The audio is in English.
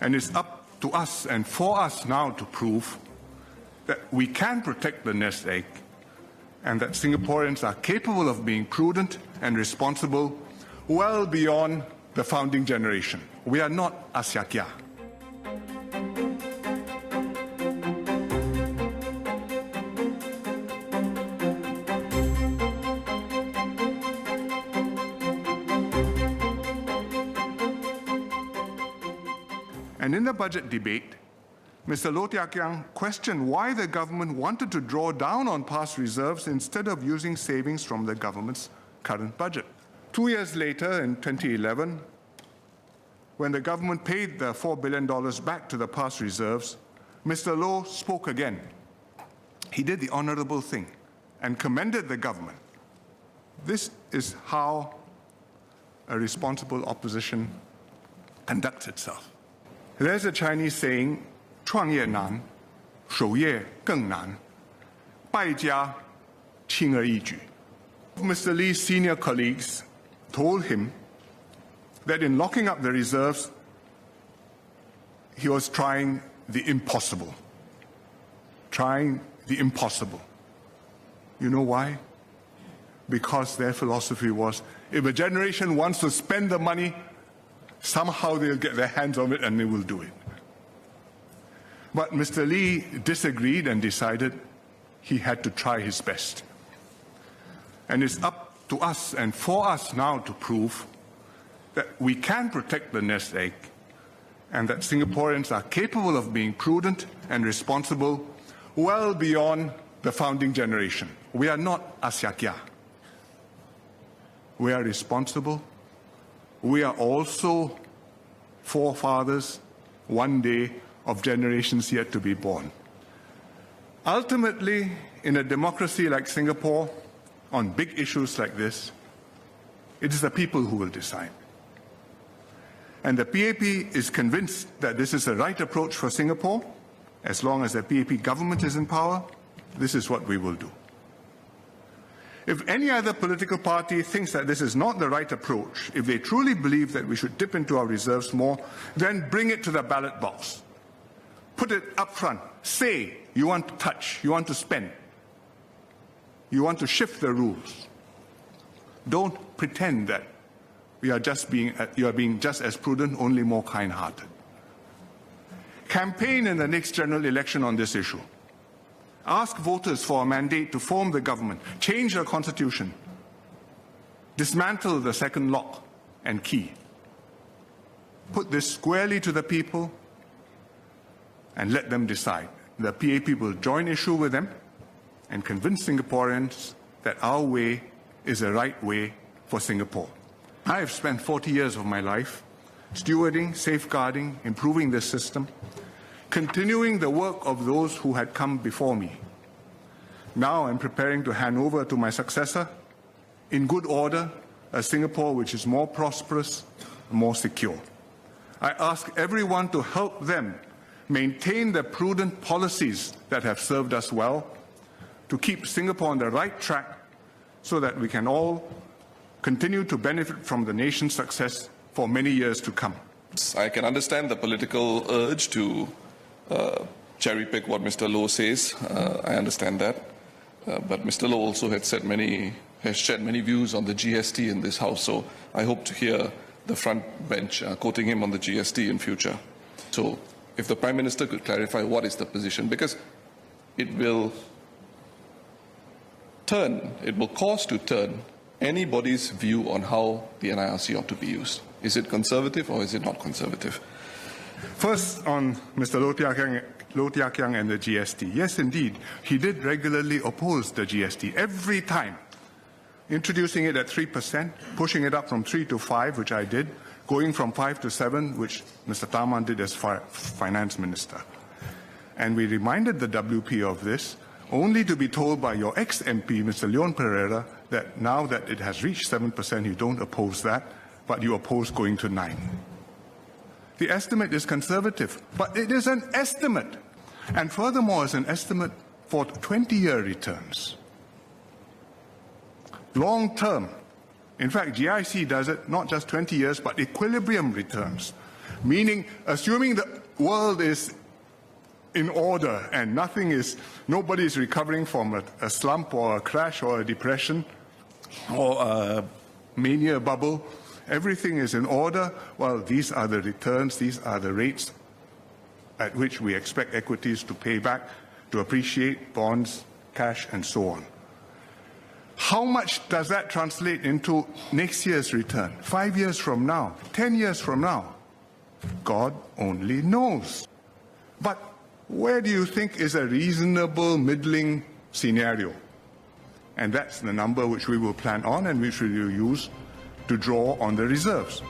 And it's up to us and for us now to prove that we can protect the nest egg and that Singaporeans are capable of being prudent and responsible well beyond the founding generation. We are not Asyakya. And in the budget debate, Mr. Loh Teck Yang questioned why the government wanted to draw down on past reserves instead of using savings from the government's current budget. 2 years later, in 2011, when the government paid the $4 billion back to the past reserves, Mr. Loh spoke again. He did the honorable thing and commended the government. This is how a responsible opposition conducts itself. There's a Chinese saying, 创业难，守业更难，败家轻而易举. Mr. Lee's senior colleagues told him that in locking up the reserves, he was trying the impossible. Trying the impossible. You know why? Because their philosophy was, if a generation wants to spend the money, somehow they'll get their hands on it and they will do it. But Mr. Lee disagreed and decided he had to try his best. And it's up to us and for us now to prove that we can protect the nest egg and that Singaporeans are capable of being prudent and responsible well beyond the founding generation. We are not Asyakya. We are responsible. We are also forefathers, one day, of generations yet to be born. Ultimately, in a democracy like Singapore, on big issues like this, it is the people who will decide. And the PAP is convinced that this is the right approach for Singapore. As long as the PAP government is in power, this is what we will do. If any other political party thinks that this is not the right approach, if they truly believe that we should dip into our reserves more, then bring it to the ballot box. Put it up front. Say you want to touch, you want to spend. You want to shift the rules. Don't pretend that you are being just as prudent, only more kind-hearted. Campaign in the next general election on this issue. Ask voters for a mandate to form the government, change the constitution, dismantle the second lock and key. Put this squarely to the people and let them decide. The PAP will join issue with them and convince Singaporeans that our way is the right way for Singapore. I have spent 40 years of my life stewarding, safeguarding, improving this system, continuing the work of those who had come before me. Now I'm preparing to hand over to my successor, in good order, a Singapore which is more prosperous, more secure. I ask everyone to help them maintain the prudent policies that have served us well, to keep Singapore on the right track so that we can all continue to benefit from the nation's success for many years to come. I can understand the political urge to cherry pick what Mr. Loh says. I understand that. But Mr. Loh also has shared many views on the GST in this House, so I hope to hear the front bench quoting him on the GST in future. So if the Prime Minister could clarify what is the position, because it will cause to turn anybody's view on how the NIRC ought to be used. Is it conservative or is it not conservative? First, on Mr. Loh Teck Yang and the GST. Yes, indeed, he did regularly oppose the GST every time, introducing it at 3%, pushing it up from 3 to 5, which I did, going from 5 to 7, which Mr. Tharman did as finance minister. And we reminded the WP of this, only to be told by your ex-MP, Mr. Leon Pereira, that now that it has reached 7%, you don't oppose that, but you oppose going to 9. The estimate is conservative, but it is an estimate. And furthermore, it's an estimate for 20-year returns. Long term. In fact, GIC does it not just 20 years, but equilibrium returns. meaning assuming the world is in order and nobody is recovering from a slump or a crash or a depression or a mania bubble, everything is in order, well, these are the returns, these are the rates at which we expect equities to pay back, to appreciate, bonds, cash, and so on. How much does that translate into next year's return? 5 years from now, 10 years from now? God only knows. But where do you think is a reasonable middling scenario? And that's the number which we will plan on and which we will use to draw on the reserves.